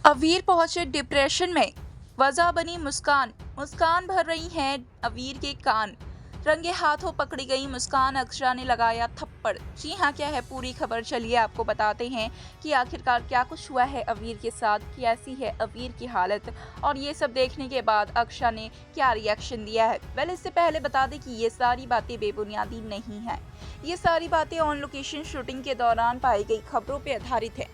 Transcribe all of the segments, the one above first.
अवीर पहुंचे डिप्रेशन में, वजह बनी मुस्कान। मुस्कान भर रही हैं अवीर के कान। रंगे हाथों पकड़ी गई मुस्कान, अक्षरा ने लगाया थप्पड़। जी हाँ, क्या है पूरी खबर, चलिए आपको बताते हैं कि आखिरकार क्या कुछ हुआ है अवीर के साथ, कैसी है अवीर की हालत, और ये सब देखने के बाद अक्षरा ने क्या रिएक्शन दिया है। वेल, इससे पहले बता दें कि ये सारी बातें बेबुनियादी नहीं है। ये सारी बातें ऑन लोकेशन शूटिंग के दौरान पाई गई खबरों पर आधारित है।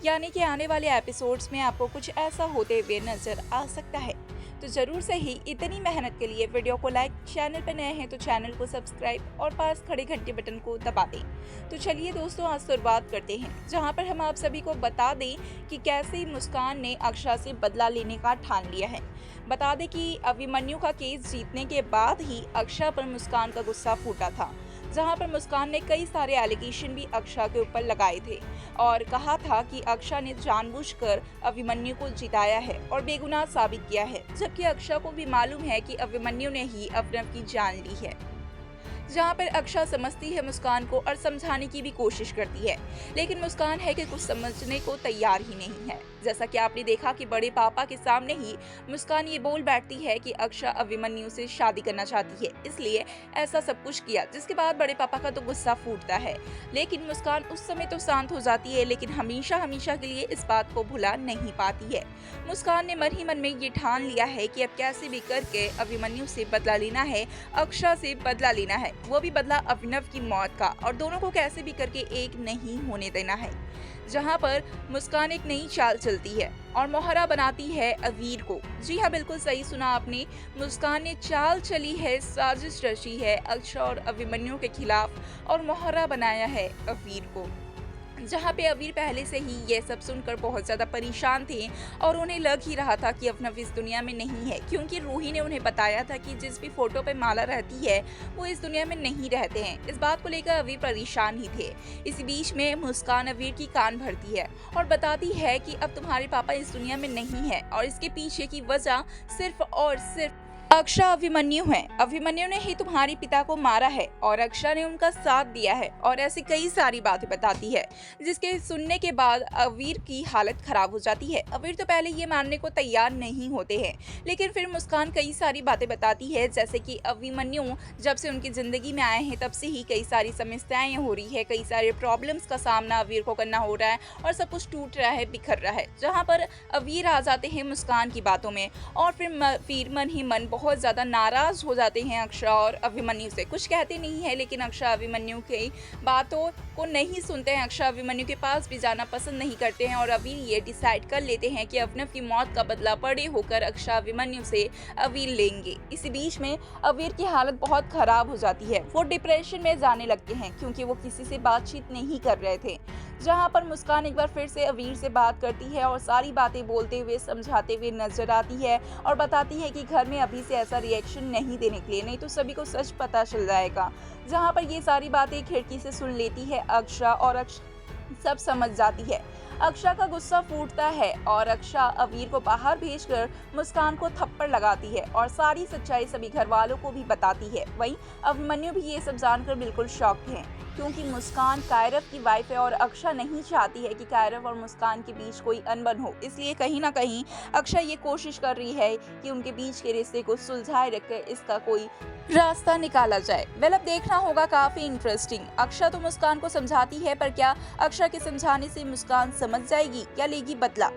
यानी कि आने वाले एपिसोड्स में आपको कुछ ऐसा होते हुए नजर आ सकता है। तो जरूर से ही इतनी मेहनत के लिए वीडियो को लाइक, चैनल पर नए हैं तो चैनल को सब्सक्राइब और पास खड़े घंटे बटन को दबा दें। तो चलिए दोस्तों, आज शुरुआत करते हैं, जहां पर हम आप सभी को बता दें कि कैसे मुस्कान ने अक्षरा से बदला लेने का ठान लिया है। बता दें कि अभिमन्यु का केस जीतने के बाद ही अक्षरा पर मुस्कान का गुस्सा फूटा था, जहां पर मुस्कान ने कई सारे एलिगेशन भी अक्षरा के ऊपर लगाए थे और कहा था कि अक्षरा ने जानबूझकर अभिमन्यु को जिताया है और बेगुनाह साबित किया है, जबकि अक्षरा को भी मालूम है कि अभिमन्यु ने ही अभिनव की जान ली है। जहां पर अक्षरा समझती है मुस्कान को और समझाने की भी कोशिश करती है, लेकिन मुस्कान है कि कुछ समझने को तैयार ही नहीं है। जैसा कि आपने देखा कि बड़े पापा के सामने ही मुस्कान ये बोल बैठती है कि अक्षरा अभिमन्यु से शादी करना चाहती है, इसलिए ऐसा सब कुछ किया, जिसके बाद बड़े पापा का तो गुस्सा फूटता है। लेकिन मुस्कान उस समय तो शांत हो जाती है, लेकिन हमेशा हमेशा के लिए इस बात को भुला नहीं पाती है। मुस्कान ने मन ही मन में ये ठान लिया है कि अब कैसे भी करके अभिमन्यु से बदला लेना है, अक्षरा से बदला लेना है, वो भी बदला अभिनव की मौत का, और दोनों को कैसे भी करके एक नहीं होने देना है। जहां पर मुस्कान एक नई चाल चलती है और मोहरा बनाती है अवीर को। जी हाँ, बिल्कुल सही सुना आपने, मुस्कान ने चाल चली है, साजिश रची है अक्षरा और अभिमन्यु के खिलाफ और मोहरा बनाया है अवीर को। जहाँ पे अवीर पहले से ही ये सब सुनकर बहुत ज़्यादा परेशान थे और उन्हें लग ही रहा था कि अभिनव इस दुनिया में नहीं है, क्योंकि रूही ने उन्हें बताया था कि जिस भी फोटो पे माला रहती है वो इस दुनिया में नहीं रहते हैं। इस बात को लेकर अवीर परेशान ही थे। इसी बीच में मुस्कान अवीर की कान भरती है और बताती है कि अब तुम्हारे पापा इस दुनिया में नहीं है और इसके पीछे की वजह सिर्फ और सिर्फ अक्षरा अभिमन्यु है। अभिमन्यु ने ही तुम्हारे पिता को मारा है और अक्षरा ने उनका साथ दिया है, और ऐसी कई सारी बातें बताती है, जिसके सुनने के बाद अवीर की हालत खराब हो जाती है। अवीर तो पहले ये मानने को तैयार नहीं होते हैं, लेकिन फिर मुस्कान कई सारी बातें बताती है, जैसे कि अभिमन्यु जब से उनकी जिंदगी में आए हैं तब से ही कई सारी समस्याएं हो रही है, कई सारे प्रॉब्लम्स का सामना अवीर को करना हो रहा है और सब कुछ टूट रहा है, बिखर रहा है। जहाँ पर अवीर आ जाते हैं मुस्कान की बातों में और फिर मन ही मन बहुत ज्यादा नाराज हो जाते हैं अक्षरा और अभिमन्यु से। कुछ कहते नहीं है, लेकिन अक्षरा अभिमन्यु की बातों को नहीं सुनते हैं। अक्षरा अभिमन्यु के पास भी जाना पसंद नहीं करते हैं और अवीर ये डिसाइड कर लेते हैं कि अभिनव की मौत का बदला बड़े होकर अक्षरा अभिमन्यु से अवीर लेंगे। इसी बीच में अवीर की हालत बहुत खराब हो जाती है, वो डिप्रेशन में जाने लगते हैं क्योंकि वो किसी से बातचीत नहीं कर रहे थे। जहां पर मुस्कान एक बार फिर से अवीर से बात करती है और सारी बातें बोलते हुए, समझाते हुए नजर आती है और बताती है कि घर में अभी से ऐसा रिएक्शन नहीं देने के लिए, नहीं तो सभी को सच पता चल जाएगा। जहां पर ये सारी बातें खिड़की से सुन लेती है अक्षरा और सब समझ जाती है। अक्षरा का गुस्सा फूटता है और अक्षरा अवीर को बाहर भेजकर मुस्कान को थप्पड़ लगाती है और सारी सच्चाई सभी घर वालों को भी बताती है। वहीं अभिमन्यु भी ये सब जानकर बिल्कुल शॉक्ड है, क्योंकि मुस्कान कायरव की वाइफ है और अक्षरा नहीं चाहती है कि कायरव और मुस्कान के बीच कोई अनबन हो। इसलिए कहीं ना कहीं अक्षरा ये कोशिश कर रही है कि उनके बीच के रिश्ते को सुलझाए रखकर इसका कोई रास्ता निकाला जाए। वेल, अब देखना होगा, काफी इंटरेस्टिंग। अक्षरा तो मुस्कान को समझाती है, पर क्या अक्षरा के समझाने से मुस्कान समझ जाएगी या लेगी बदला?